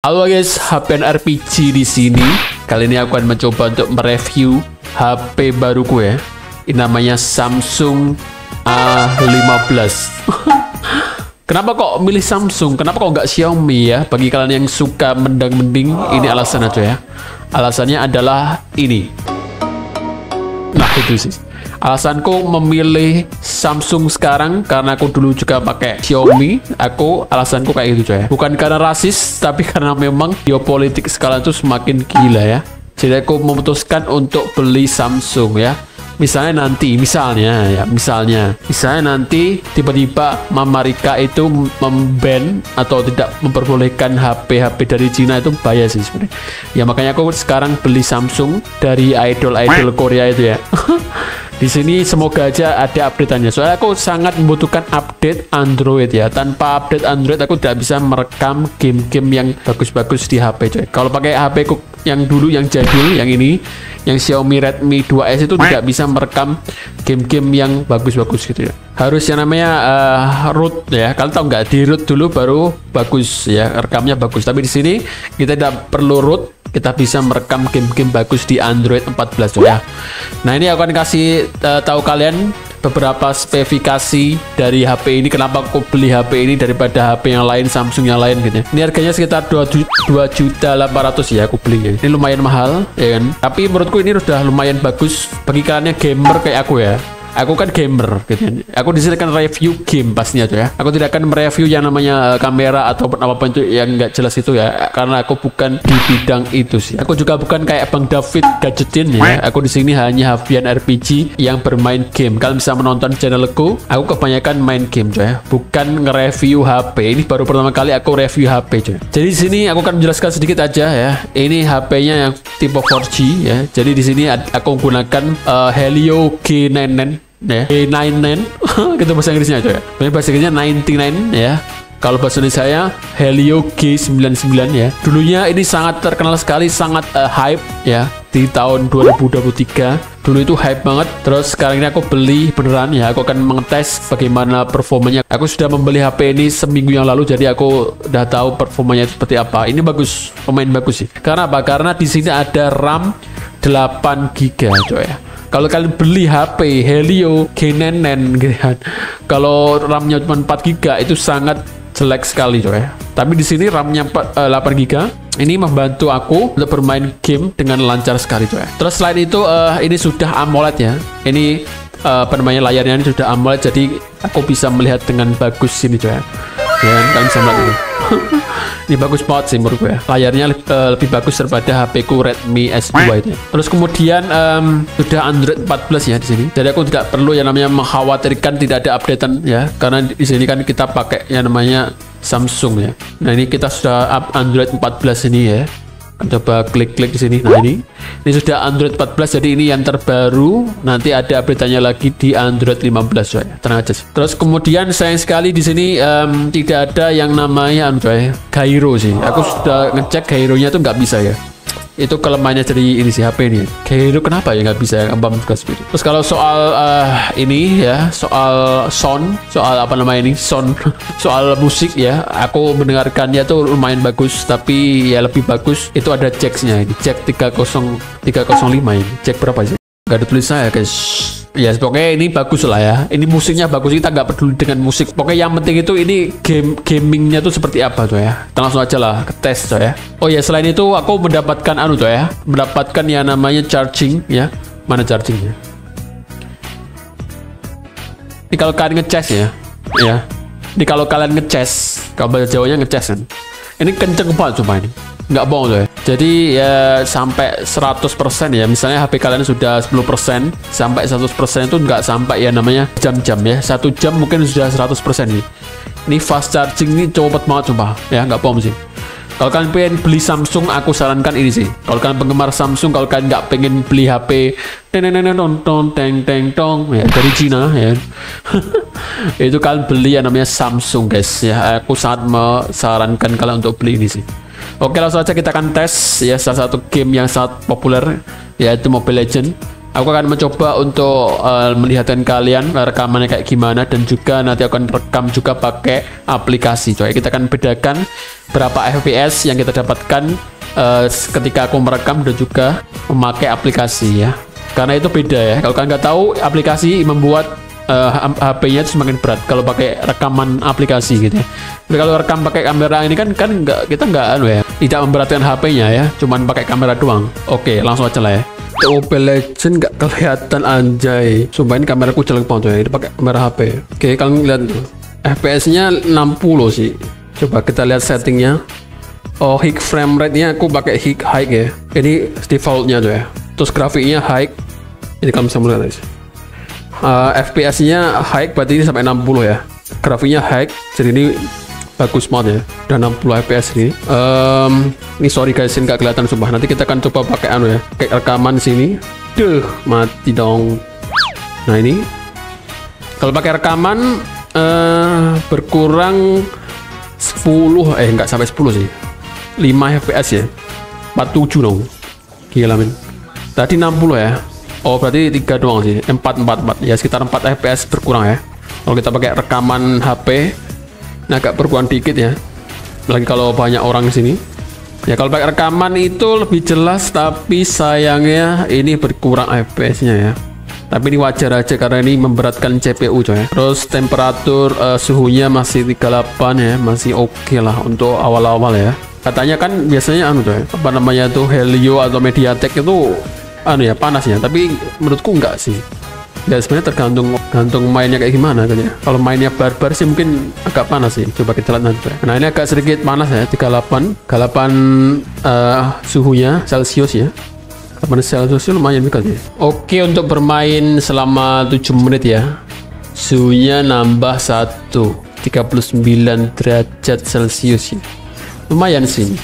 Halo guys, HPN RPG di sini. Kali ini aku akan mencoba untuk mereview HP baruku ya. Ini namanya Samsung A15. Kenapa kok milih Samsung? Kenapa kok nggak Xiaomi ya? Bagi kalian yang suka mendang-mending, ini alasan aja ya. Alasannya adalah ini. Nah itu sih. Alasanku memilih Samsung sekarang karena aku dulu juga pakai Xiaomi. Alasanku kayak gitu coy. Bukan karena rasis, tapi karena memang geopolitik sekarang itu semakin gila ya. Jadi aku memutuskan untuk beli Samsung ya. Misalnya nanti tiba-tiba Mama Rika itu memban atau tidak memperbolehkan HP dari Cina, itu bahaya sih sebenarnya. Ya makanya aku sekarang beli Samsung dari idol Korea itu ya. Di sini semoga aja ada update-annya. Soalnya aku sangat membutuhkan update Android ya. Tanpa update Android aku tidak bisa merekam game-game yang bagus-bagus di HP coy. Kalau pakai HP ku yang dulu yang jadul, yang ini, yang Xiaomi Redmi 2S itu tidak bisa merekam game-game yang bagus-bagus gitu ya. Harus yang namanya root ya. Kalian tahu nggak, di root dulu baru bagus ya, rekamnya bagus. Tapi di sini kita tidak perlu root. Kita bisa merekam game-game bagus di Android 14 ya. Nah ini aku akan kasih tahu kalian beberapa spesifikasi dari HP ini. Kenapa aku beli HP ini daripada HP yang lain, Samsung yang lain gitu. Ini harganya sekitar 2.800.000 ya aku beli ya. Ini lumayan mahal ya kan. Tapi menurutku ini udah lumayan bagus bagi kalian yang gamer kayak aku ya. Aku kan gamer gitu. Aku di sini akan review game pastinya tuh ya. Aku tidak akan mereview yang namanya kamera ataupun apapun itu yang nggak jelas itu ya. Karena aku bukan di bidang itu sih. Aku juga bukan kayak Bang David Gadgetin ya. Aku di sini hanya HPN RPG yang bermain game. Kalian bisa menonton channelku. Aku kebanyakan main game coy ya. Bukan nge-review HP. Ini baru pertama kali aku review HP coy. Jadi di sini aku akan menjelaskan sedikit aja ya. Ini HP-nya yang tipe 4G ya. Jadi di sini aku menggunakan Helio G99 ya, G99 gitu bahasa Inggrisnya coy. Bahasa Inggrisnya 99 ya. Kalau bahasa Indonesia saya Helio G99 ya. Dulunya ini sangat terkenal sekali, sangat hype ya di tahun 2023. Dulu itu hype banget. Terus sekarang ini aku beli beneran ya. Aku akan mengetes bagaimana performanya. Aku sudah membeli HP ini seminggu yang lalu, jadi aku udah tahu performanya seperti apa. Ini bagus, lumayan bagus sih. Karena apa? Karena di sini ada RAM 8 GB coy ya. Kalau kalian beli HP Helio G99 gitu kan, kalau RAM-nya cuma 4 GB itu sangat jelek sekali coy. Tapi di sini RAM-nya 8 GB. Ini membantu aku untuk bermain game dengan lancar sekali coy. Terus selain itu ini sudah AMOLED ya. Ini layarnya ini sudah AMOLED, jadi aku bisa melihat dengan bagus sini coy. Ya, kalian bisa melihat ini. Ini bagus banget sih menurut gue ya. Layarnya lebih bagus daripada HP ku Redmi S2 itu. Terus kemudian sudah Android 14 ya di sini. Jadi aku tidak perlu yang namanya mengkhawatirkan tidak ada updatean ya. Karena di sini kan kita pakai yang namanya Samsung ya. Nah ini kita sudah up Android 14 ini ya. Coba klik-klik di sini. Nah ini sudah Android 14, jadi ini yang terbaru. Nanti ada update-nya lagi di Android 15 coy. Tenang aja. Terus kemudian sayang sekali di sini tidak ada yang namanya coy, gyro sih. Aku sudah ngecek gyronya tuh nggak bisa ya. Itu kelemahannya dari ini sih HP ini. Gyro kenapa ya nggak bisa ya? Terus kalau soal ini ya, soal sound, soal apa namanya ini, sound, soal musik ya, aku mendengarkannya tuh lumayan bagus. Tapi ya lebih bagus itu ada jacksnya, jack 305 ini. Jack berapa sih? Gak ada tulisannya guys. Ya pokoknya ini bagus lah ya. Ini musiknya bagus, kita nggak peduli dengan musik. Pokoknya yang penting itu ini gamingnya tuh seperti apa tuh ya. Kita langsung aja lah ke tes tuh ya. Oh ya, selain itu aku mendapatkan tuh ya, mendapatkan yang namanya charging ya. Mana chargingnya? Ini kalau kalian ngecas ya. Ini kalau kalian ngecas, kalau bahasa Jawanya ngecas kan. Ini kenceng banget cuma ini. Nggak bohong tuh ya. Jadi ya sampai 100% ya. Misalnya HP kalian sudah 10%, sampai 100% itu nggak sampai ya namanya jam-jam ya. 1 jam mungkin sudah 100% nih. Ini fast charging ini cepet banget sumpah ya, nggak bohong sih. Kalau kalian pengen beli Samsung, aku sarankan ini sih. Kalau kalian penggemar Samsung, kalau kalian nggak pengen beli HP ya dari Cina ya, itu kalian beli yang namanya Samsung guys ya. Aku sangat menyarankan kalian untuk beli ini sih. Oke, langsung saja kita akan tes ya salah satu game yang sangat populer, yaitu Mobile Legends. Aku akan mencoba untuk melihatkan kalian rekamannya kayak gimana, dan juga nanti akan rekam juga pakai aplikasi coy. Kita akan bedakan berapa FPS yang kita dapatkan ketika aku merekam dan juga memakai aplikasi ya. Karena itu beda ya. Kalau kalian nggak tahu, aplikasi membuat HP-nya itu semakin berat kalau pakai rekaman aplikasi gitu ya. Tapi kalau rekam pakai kamera ini kan kita nggak ya, tidak memberatkan HP-nya ya, cuman pakai kamera doang. Oke, langsung aja lah ya. Mobile Legends nggak kelihatan anjay. Sumpah ini kameraku jelek banget ya. Ini pakai kamera HP. Oke, kalian lihat FPS-nya 60 sih. Coba kita lihat settingnya. Oh, high frame rate-nya aku pakai high ya. Ini default-nya tuh ya. Terus grafiknya high. Ini kamu bisa melihat guys. FPS-nya high, berarti ini sampai 60 ya. Grafiknya high, jadi ini bagus banget ya. Dan 60 FPS ini. Ini sorry guys, ini nggak kelihatan sumpah. Nanti kita akan coba pakai ya, kayak rekaman sini. Duh, mati dong. Nah ini, kalau pakai rekaman berkurang 10, nggak sampai 10 sih. 5 FPS ya. 47 dong. Gila men. Tadi 60 ya. Oh berarti 3 doang sih. 4 ya, sekitar 4 FPS berkurang ya. Kalau kita pakai rekaman HP, nah agak berkurang dikit ya. Lagi kalau banyak orang di sini. Ya kalau pakai rekaman itu lebih jelas, tapi sayangnya ini berkurang FPS-nya ya. Tapi ini wajar aja karena ini memberatkan CPU coy. Terus temperatur suhunya masih 38 ya, masih oke lah untuk awal-awal ya. Katanya kan biasanya coy, apa namanya tuh Helio atau MediaTek itu ya panas ya, tapi menurutku enggak sih. Ya sebenarnya tergantung mainnya kayak gimana kan ya. Kalau mainnya barbar sih mungkin agak panas sih. Coba kita lihat nanti. Nah ini agak sedikit panas ya, 38 suhunya Celcius ya. 8 Celcius lumayan juga sih. Oke, untuk bermain selama 7 menit ya, suhunya nambah 39 derajat Celcius ya. Lumayan sih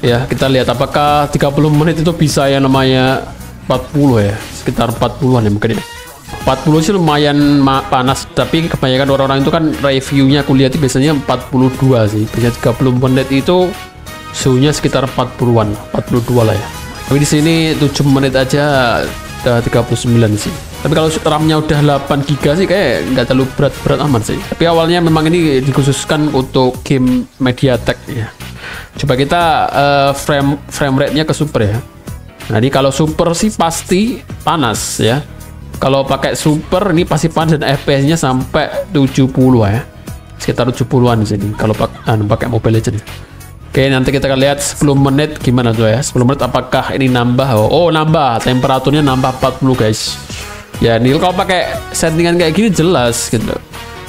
ya. Kita lihat apakah 30 menit itu bisa yang namanya 40 ya, sekitar 40-an ya mungkin ya. 40 sih lumayan panas, tapi kebanyakan orang-orang itu kan reviewnya aku lihat biasanya 42 sih. Biasanya 30 menit itu suhunya sekitar 40-an, 42 lah ya. Tapi di sini 7 menit aja udah 39 sih. Tapi kalau RAM-nya udah 8 GB sih kayak nggak terlalu berat amat sih. Tapi awalnya memang ini dikhususkan untuk game MediaTek ya. Coba kita frame rate-nya ke super ya. Nah ini kalau super sih pasti panas ya. Kalau pakai super ini pasti panas dan FPS-nya sampai 70 ya. Sekitar 70-an di sini kalau pakai Mobile Legends. Oke, nanti kita akan lihat 10 menit gimana tuh ya. 10 menit apakah ini nambah? Oh, nambah. Temperaturnya nambah 40 guys. Ya, ini kalau pakai settingan kayak gini jelas gitu.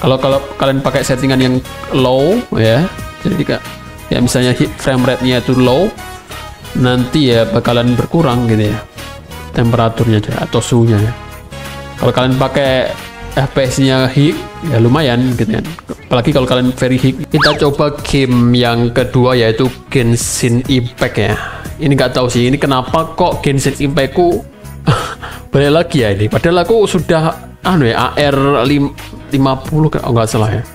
Kalau kalian pakai settingan yang low ya. Jadi ya misalnya frame rate-nya itu low, nanti ya bakalan berkurang gitu ya temperaturnya atau suhunya ya. Kalau kalian pakai FPS-nya high ya lumayan gitu ya. Apalagi kalau kalian very high. Kita coba game yang kedua yaitu Genshin Impact ya. Ini nggak tahu sih ini kenapa kok Genshin Impact-ku balik lagi ya ini. Padahal aku sudah AR 50 kalau nggak salah ya.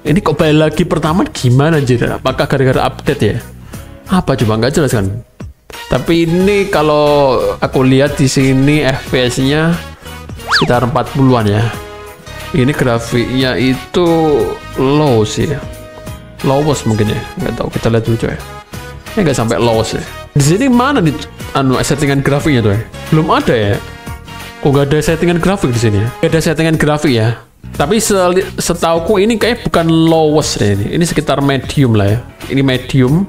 Ini kok balik lagi pertama gimana anjir? Apakah gara-gara update ya? Apa coba nggak jelas kan? Tapi ini kalau aku lihat di sini FPS-nya sekitar 40-an ya. Ini grafiknya itu low sih ya. Lowest mungkin ya. Nggak tahu, kita lihat dulu coy. Ini nggak sampai lowest ya. Di sini mana nih settingan grafiknya tuh ya? Belum ada ya. Kok nggak ada settingan grafik di sini ya? Nggak ada settingan grafik ya. Tapi setauku ini kayak bukan lowest deh ini. Ini sekitar medium lah ya. Ini medium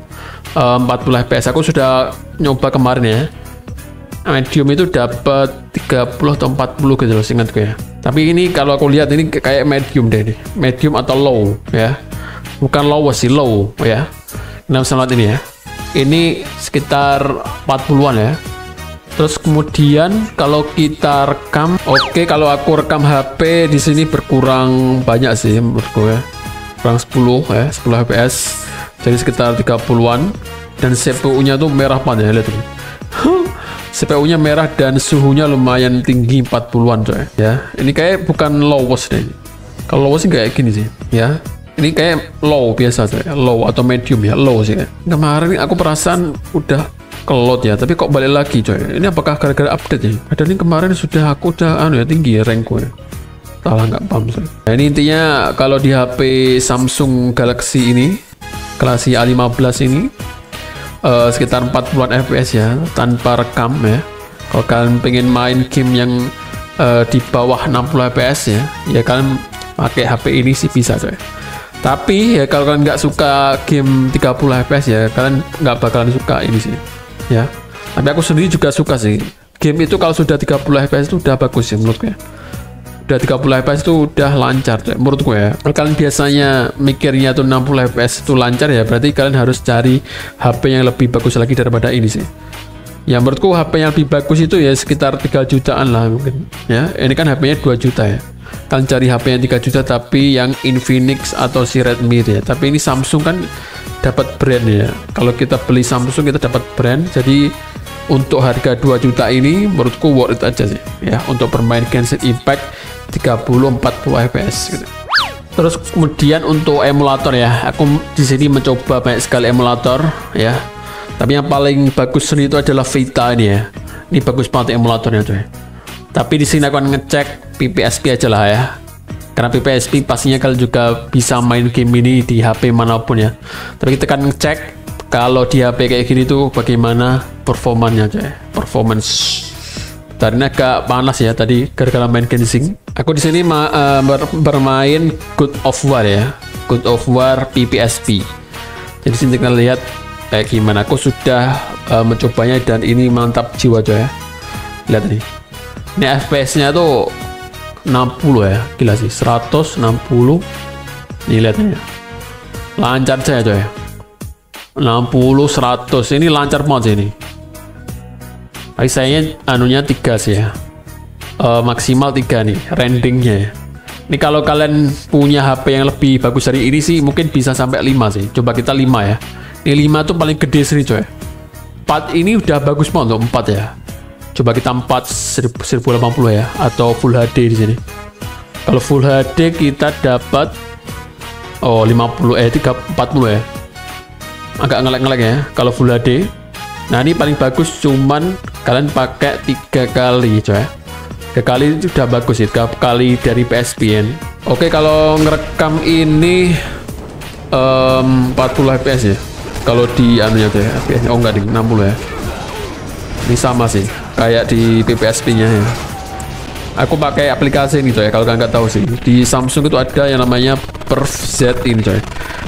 40 fps. Aku sudah nyoba kemarin ya. Medium itu dapat 30 atau 40 gitu loh seingatku ya. Tapi ini kalau aku lihat ini kayak medium deh nih. Medium atau low ya. Bukan lowest sih, low ya. Nah, misalnya ini ya. Ini sekitar 40-an ya. Terus kemudian kalau kita rekam, oke, kalau aku rekam HP di sini berkurang banyak sih menurutku ya. Kurang 10 ya, 10 fps. Jadi sekitar 30-an dan CPU-nya tuh merah banget ya, lihat ini. CPU-nya merah dan suhunya lumayan tinggi 40-an coy ya. Ini kayak bukan lowest deh. Kalau lowest sih kayak gini sih ya. Ini kayak low biasa coy, low atau medium ya, low sih ya. Kemarin aku perasaan udah kelot ya, tapi kok balik lagi coy. Ini apakah gara-gara update ya? Padahal ini kemarin aku udah tinggi ya rankku ya. Salah nggak paham coy. Nah, ini intinya kalau di HP Samsung Galaxy ini Galaxy A15 ini sekitar 40-an fps ya tanpa rekam ya. Kalau kalian pengen main game yang di bawah 60 fps ya kalian pakai HP ini sih bisa coy. Tapi ya kalau kalian nggak suka game 30 fps ya kalian nggak bakalan suka ini sih ya. Tapi aku sendiri juga suka sih game itu. Kalau sudah 30 fps itu udah bagus ya menurutku ya. Udah 30 fps itu udah lancar coy, menurutku ya. Kalau kalian biasanya mikirnya tuh 60 fps itu lancar ya, berarti kalian harus cari HP yang lebih bagus lagi daripada ini sih. Ya menurutku HP yang lebih bagus itu ya sekitar 3 jutaan lah mungkin ya. Ini kan HP-nya 2 juta ya. Kalian cari HP yang 3 juta tapi yang Infinix atau si Redmi ya. Tapi ini Samsung kan dapat brand ya. Kalau kita beli Samsung kita dapat brand. Jadi untuk harga 2 juta ini menurutku worth it aja sih ya untuk bermain Genshin Impact 30-40 fps gitu. Terus kemudian untuk emulator ya, aku di sini mencoba banyak sekali emulator ya. Tapi yang paling bagus sendiri itu adalah Vita ini ya. Ini bagus banget emulatornya coy. Tapi di sini aku akan ngecek PPSP aja lah ya. Karena PPSP pastinya kalian juga bisa main game ini di HP manapun ya. Tapi kita akan ngecek kalau di HP kayak gini tuh bagaimana performanya coy. Performance. Tadi ini agak panas ya tadi gara-gara main Genshin. Aku di sini bermain God of War ya. God of War PPSP. Jadi sini kita lihat kayak gimana. Aku sudah mencobanya dan ini mantap jiwa coy ya. Lihat nih. Ini FPS-nya tuh 60 ya. Gila sih, 160. Nih lihat nih. Lancar saya coy. 60 100. Ini lancar banget sih ini. Tapi sayangnya anunya 3 sih ya. Maksimal 3 nih rendingnya ya. Ini kalau kalian punya HP yang lebih bagus dari ini sih mungkin bisa sampai 5 sih. Coba kita 5 ya. Ini 5 tuh paling gede sih coy. 4 ini udah bagus banget untuk 4 ya. Coba kita 4 1080 ya atau Full HD di sini. Kalau Full HD kita dapat 40 ya. Agak ngelek-ngelek ya kalau Full HD. Nah, ini paling bagus cuman kalian pakai 3 kali coy. 3 kali itu udah bagus sih, 3 kali dari PSP-N. Oke, kalau ngerekam ini 40 fps ya. Kalau di anunya tuh ya, FPS. Oh enggak, di 60 ya. Ini sama sih kayak di PPSP-nya ya. Aku pakai aplikasi ini coy. Kalau kalian nggak tahu sih, di Samsung itu ada yang namanya PerfZ ini coy.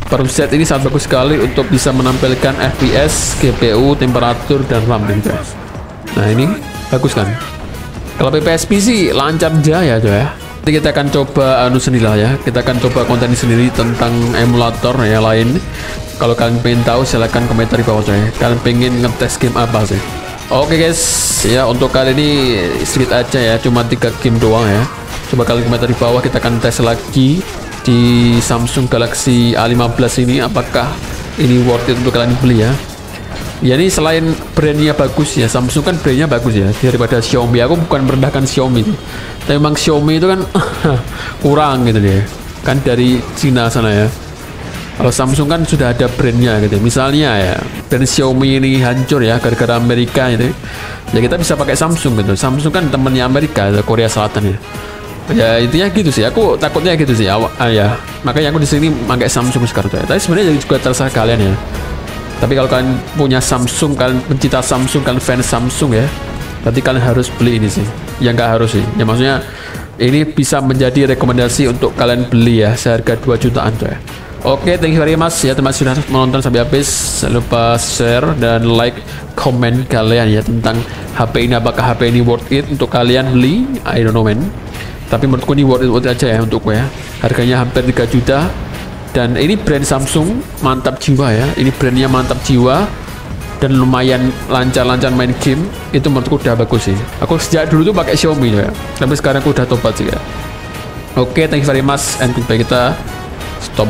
PerfZ ini sangat bagus sekali untuk bisa menampilkan FPS, GPU, temperatur dan RAM ini coy. Nah, ini bagus kan? Kalau PPSP sih lancar aja ya coy ya. Nanti kita akan coba sendiri lah ya. Kita akan coba konten sendiri tentang emulator ya lain. Kalau kalian pengen tahu silahkan komentar di bawah coy. Kalian pengen ngetes game apa sih? Oke guys, ya untuk kali ini sedikit aja ya, cuma 3 game doang ya. Coba kalian komentar di bawah, kita akan tes lagi di Samsung Galaxy A15 ini apakah ini worth it untuk kalian beli ya. Ya ini selain brandnya bagus ya, Samsung kan brandnya bagus ya daripada Xiaomi. Aku bukan merendahkan Xiaomi, tapi memang Xiaomi itu kan kurang gitu deh, kan dari Cina sana ya. Kalau Samsung kan sudah ada brandnya gitu. Misalnya ya brand Xiaomi ini hancur ya gara-gara Amerika gitu. Ya kita bisa pakai Samsung gitu. Samsung kan temennya Amerika, Korea Selatan ya. Ya intinya gitu sih. Aku takutnya gitu sih ya. Makanya aku di sini pakai Samsung sekarang tuh ya. Tapi sebenarnya juga terserah kalian ya. Tapi kalau kalian punya Samsung, kalian pencinta Samsung, kalian fans Samsung ya, berarti kalian harus beli ini sih. Ya nggak harus sih. Ya maksudnya ini bisa menjadi rekomendasi untuk kalian beli ya seharga 2 jutaan tuh ya. Oke, thank you very much ya teman sudah menonton sampai habis. Jangan lupa share dan like, komen kalian ya tentang HP ini, apakah HP ini worth it untuk kalian beli? I don't know man. Tapi menurutku ini worth it aja ya untukku ya. Harganya hampir 3 juta dan ini brand Samsung mantap jiwa ya. Ini brandnya mantap jiwa dan lumayan lancar-lancar main game. Itu menurutku udah bagus sih. Aku sejak dulu tuh pakai Xiaomi ya. Tapi sekarang aku udah tobat sih ya. Oke, thank you very much and goodbye. Kita stop